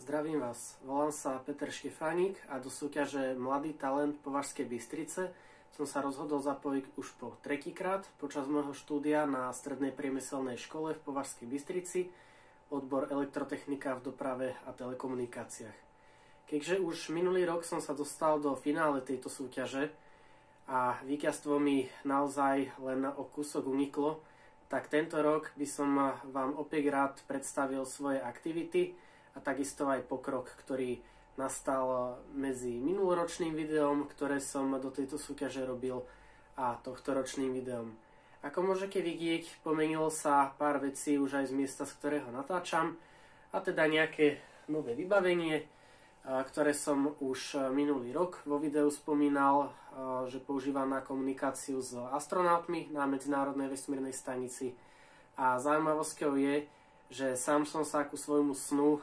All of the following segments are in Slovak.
Zdravím vás, volám sa Peter Štefánik a do súťaže Mladý talent Považskej Bystrice som sa rozhodol zapojiť už po tretíkrát počas môjho štúdia na Strednej priemyselnej škole v Považskej Bystrici, odbor elektrotechnika v doprave a telekomunikáciách. Keďže už minulý rok som sa dostal do finále tejto súťaže a víťazstvo mi naozaj len o kúsok uniklo, tak tento rok by som vám opäť rád predstavil svoje aktivity a takisto aj pokrok, ktorý nastal medzi minuloročným videom, ktoré som do tejto súťaže robil, a tohtoročným videom. Ako môžete vidieť, pomenilo sa pár vecí už aj z miesta, z ktorého natáčam, a teda nejaké nové vybavenie, ktoré som už minulý rok vo videu spomínal, že používam na komunikáciu s astronautmi na Medzinárodnej vesmírnej stanici. A zaujímavosťou je, že sám som sa ku svojmu snu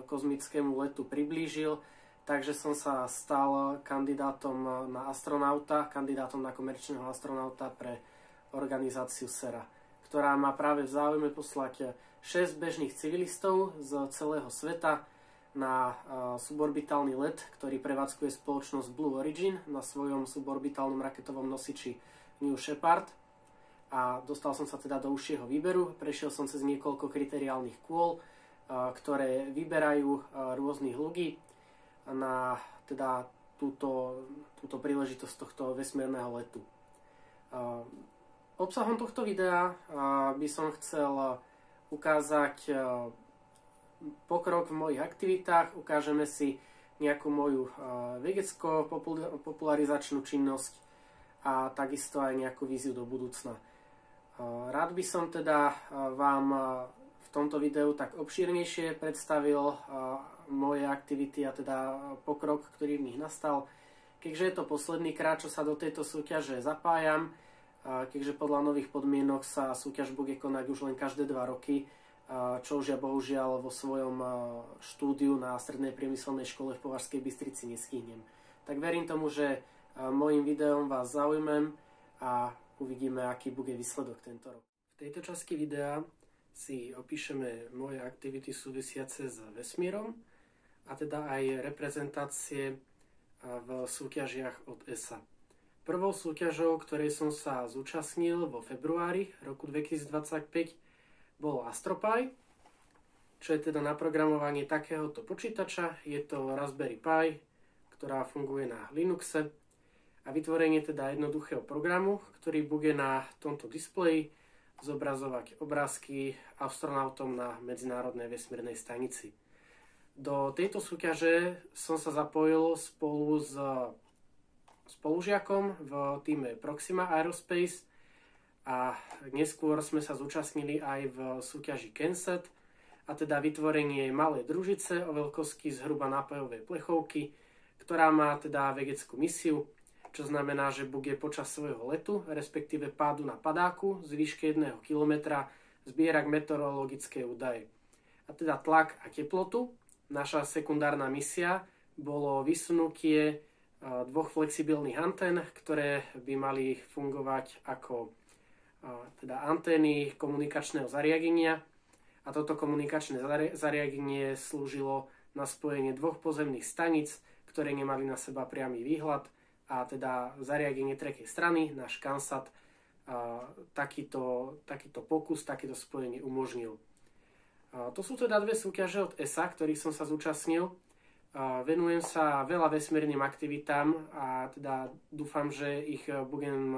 kozmickému letu priblížil, takže som sa stal kandidátom na astronauta, kandidátom na komerčného astronauta pre organizáciu SERA, ktorá má práve v záujme poslať 6 bežných civilistov z celého sveta na suborbitálny let, ktorý prevádzkuje spoločnosť Blue Origin na svojom suborbitálnom raketovom nosiči New Shepard. A dostal som sa teda do užšieho výberu, prešiel som cez niekoľko kriteriálnych kôl, ktoré vyberajú rôznych ľudí na teda túto príležitosť tohto vesmírneho letu. Obsahom tohto videa by som chcel ukázať pokrok v mojich aktivitách, ukážeme si nejakú moju vedecko-popularizačnú činnosť a takisto aj nejakú víziu do budúcna. Rád by som teda vám v tomto videu tak obšírnejšie predstavil moje aktivity a teda pokrok, ktorý v nich nastal. Keďže je to posledný krát, čo sa do tejto súťaže zapájam, keďže podľa nových podmienok sa súťaž bude konať už len každé 2 roky, čo už ja bohužiaľ vo svojom štúdiu na Strednej priemyselnej škole v Považskej Bystrici nestihnem. Tak verím tomu, že mojím videom vás zaujmem a uvidíme, aký bude výsledok tento rok. V tejto časti videa si opíšeme moje aktivity súvisiace s vesmírom a teda aj reprezentácie v súťažiach od ESA. Prvou súťažou, ktorej som sa zúčastnil vo februári roku 2025, bol AstroPi, čo je teda naprogramovanie takéhoto počítača. Je to Raspberry Pi, ktorá funguje na Linuxe, a vytvorenie teda jednoduchého programu, ktorý bude na tomto displeji zobrazovať obrázky astronautom na Medzinárodnej vesmírnej stanici. Do tejto súťaže som sa zapojil spolu s spolužiakom v týme Proxima Aerospace a neskôr sme sa zúčastnili aj v súťaži Kenset, a teda vytvorenie malej družice o veľkosti zhruba nápojovej plechovky, ktorá má teda vedeckú misiu, čo znamená, že bude počas svojho letu, respektíve pádu na padáku z výšky 1 kilometra, zbierať meteorologické údaje. A teda tlak a teplotu. Naša sekundárna misia bolo vysunutie 2 flexibilných antén, ktoré by mali fungovať ako teda antény komunikačného zariadenia, a toto komunikačné zariadenie slúžilo na spojenie 2 pozemných staníc, ktoré nemali na seba priamy výhľad, a teda zariadenie tretej strany, náš CANSAT, takýto pokus, takéto spojenie umožnil. To sú teda 2 súťaže od ESA, ktorých som sa zúčastnil. Venujem sa veľa vesmírnym aktivitám a teda dúfam, že ich budem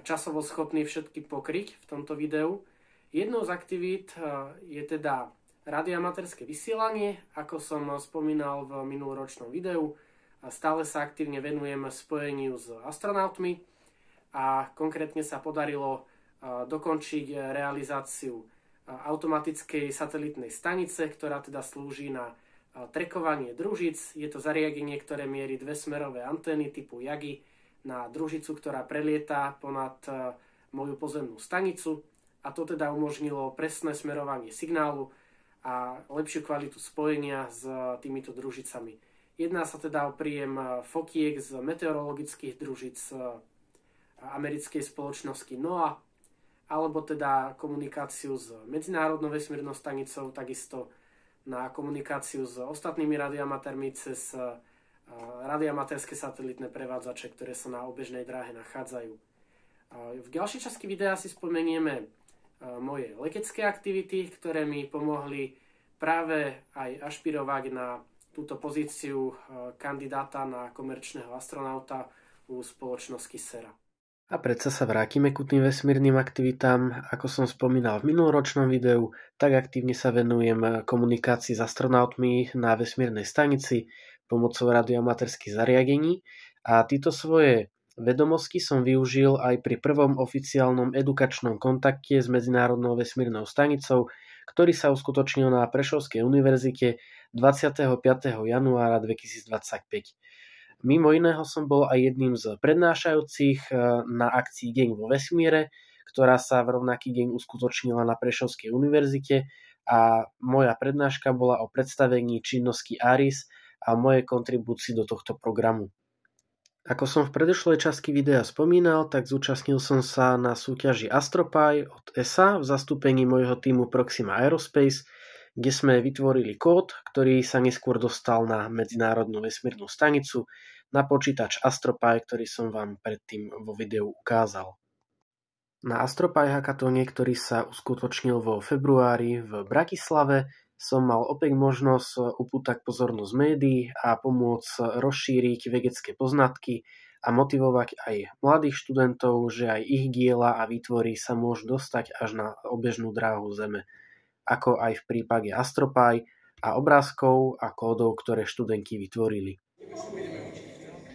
časovo schopný všetky pokryť v tomto videu. Jednou z aktivít je teda radioamatérske vysielanie, ako som spomínal v minuloročnom videu. Stále sa aktívne venujem spojeniu s astronautmi a konkrétne sa podarilo dokončiť realizáciu automatickej satelitnej stanice, ktorá teda slúži na trekovanie družíc. Je to zariadenie, ktoré mierí 2 smerové antény typu Yagi na družicu, ktorá prelieta ponad moju pozemnú stanicu, a to teda umožnilo presné smerovanie signálu a lepšiu kvalitu spojenia s týmito družicami. Jedná sa teda o príjem fotiek z meteorologických družíc americkej spoločnosti NOAA, alebo teda komunikáciu s Medzinárodnou vesmírnou stanicou, takisto na komunikáciu s ostatnými radioamatérmi cez radioamatérske satelitné prevádzače, ktoré sa na obežnej dráhe nachádzajú. V ďalšej časti videa si spomenieme moje letecké aktivity, ktoré mi pomohli práve aj ašpirovať na túto pozíciu kandidáta na komerčného astronauta u spoločnosti SERA. A predsa sa vrátime ku tým vesmírnym aktivitám. Ako som spomínal v minuloročnom videu, tak aktívne sa venujem komunikácii s astronautmi na vesmírnej stanici pomocou radioamatérskych zariadení a tieto svoje vedomosti som využil aj pri prvom oficiálnom edukačnom kontakte s Medzinárodnou vesmírnou stanicou, ktorý sa uskutočnil na Prešovskej univerzite 25. januára 2025. Mimo iného som bol aj jedným z prednášajúcich na akcii Deň vo vesmíre, ktorá sa v rovnaký deň uskutočnila na Prešovskej univerzite a moja prednáška bola o predstavení činnosti ARIS a mojej kontribúcii do tohto programu. Ako som v predošlej časti videa spomínal, tak zúčastnil som sa na súťaži AstroPy od ESA v zastúpení môjho týmu Proxima Aerospace, kde sme vytvorili kód, ktorý sa neskôr dostal na Medzinárodnú vesmírnu stanicu na počítač AstroPy, ktorý som vám predtým vo videu ukázal. Na AstroPy hackathone, ktorý sa uskutočnil vo februári v Bratislave, som mal opäť možnosť upútať pozornosť médií a pomôcť rozšíriť vedecké poznatky a motivovať aj mladých študentov, že aj ich diela a výtvory sa môžu dostať až na obežnú dráhu Zeme, ako aj v prípade AstroPy a obrázkov a kódov, ktoré študenti vytvorili.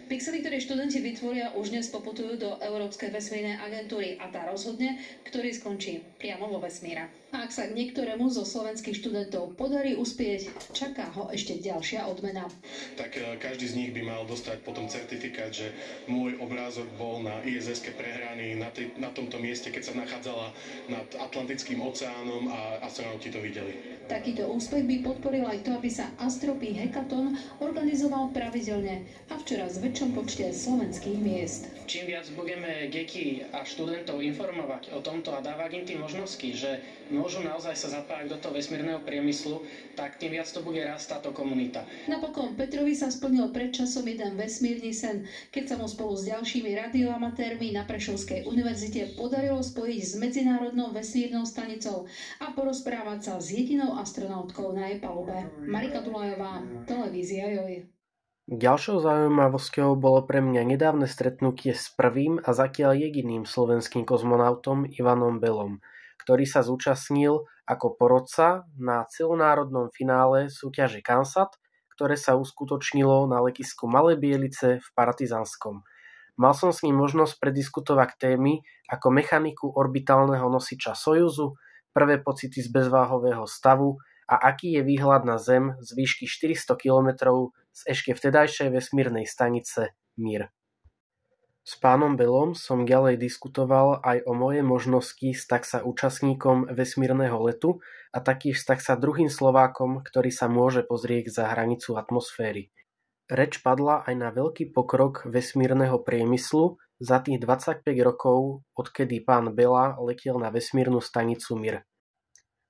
Pixely, ktoré študenti vytvoria, už dnes poputujú do Európskej vesmírnej agentúry a tá rozhodne, ktorý skončí priamo vo vesmíre. A ak sa niektorému zo slovenských študentov podarí uspieť, čaká ho ešte ďalšia odmena. Tak každý z nich by mal dostať potom certifikát, že môj obrázok bol na ISS-ke prehraný na tomto mieste, keď sa nachádzala nad Atlantickým oceánom a astronauti to videli. Takýto úspech by podporil aj to, aby sa AstroPy Hackathon organizoval pravidelne a v čoraz väčšom počte slovenských miest. Čím viac budeme geeky a študentov informovať o tomto a dávať im tým možnosti, že môžu naozaj sa zapájať do toho vesmírneho priemyslu, tak tým viac to bude rásť táto komunita. Napokon Petrovi sa splnil pred časom jeden vesmírny sen, keď sa mu spolu s ďalšími radioamatérmi na Prešovskej univerzite podarilo spojiť s Medzinárodnou vesmírnou stanicou a porozprávať sa s jedinou astronautkou na jej palube. Marika Dulajová, televízia Joj. Ďalšou zaujímavosťou bolo pre mňa nedávne stretnutie s prvým a zatiaľ jediným slovenským kozmonautom Ivanom Belom, ktorý sa zúčastnil ako porodca na celonárodnom finále súťaže CANSAT, ktoré sa uskutočnilo na letisku Malé Bielice v Partizánskom. Mal som s ním možnosť prediskutovať témy ako mechaniku orbitálneho nosiča Sojuzu, prvé pocity z bezváhového stavu a aký je výhľad na Zem z výšky 400 km z ešte vtedajšej vesmírnej stanice Mir. S pánom Belom som ďalej diskutoval aj o mojej možnosti stať sa účastníkom vesmírneho letu a taktiež stať sa druhým Slovákom, ktorý sa môže pozrieť za hranicu atmosféry. Reč padla aj na veľký pokrok vesmírneho priemyslu za tých 25 rokov, odkedy pán Bela letel na vesmírnu stanicu Mir.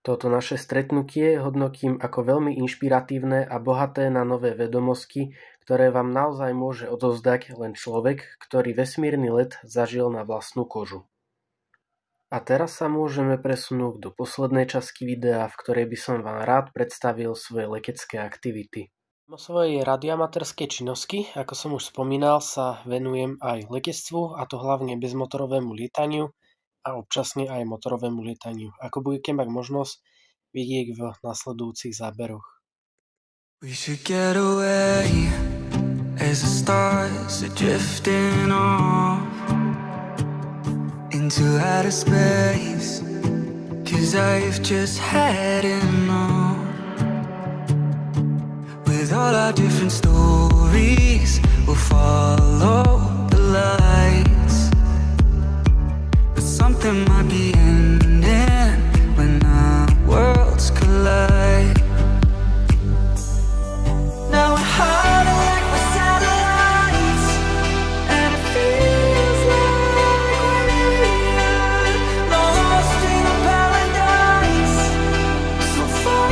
Toto naše stretnutie hodnotím ako veľmi inšpiratívne a bohaté na nové vedomosti, ktoré vám naozaj môže odovzdať len človek, ktorý vesmírny let zažil na vlastnú kožu. A teraz sa môžeme presunúť do poslednej časti videa, v ktorej by som vám rád predstavil svoje letecké aktivity. Vo svojej radioamatérskej činnosti, ako som už spomínal, sa venujem aj letectvu, a to hlavne bezmotorovému lietaniu a občasne aj motorovému lietaniu, ako budete mať možnosť vidieť v nasledujúcich záberoch. We should get away as the stars are drifting off into outer space, 'cause I've just had enough. With all our different stories, we'll follow the lights, but something might be ending when our worlds collide. Now we're hiding like we're satellites, and it feels like we're lost in a paradise, so far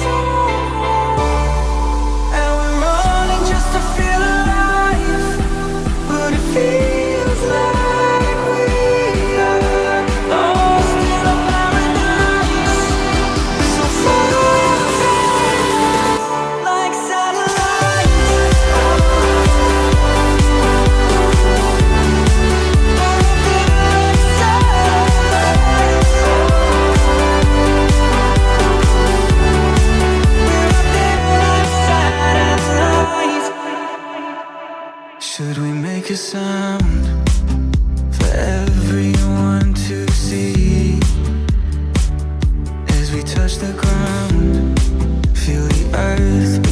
from touch the ground, feel the earth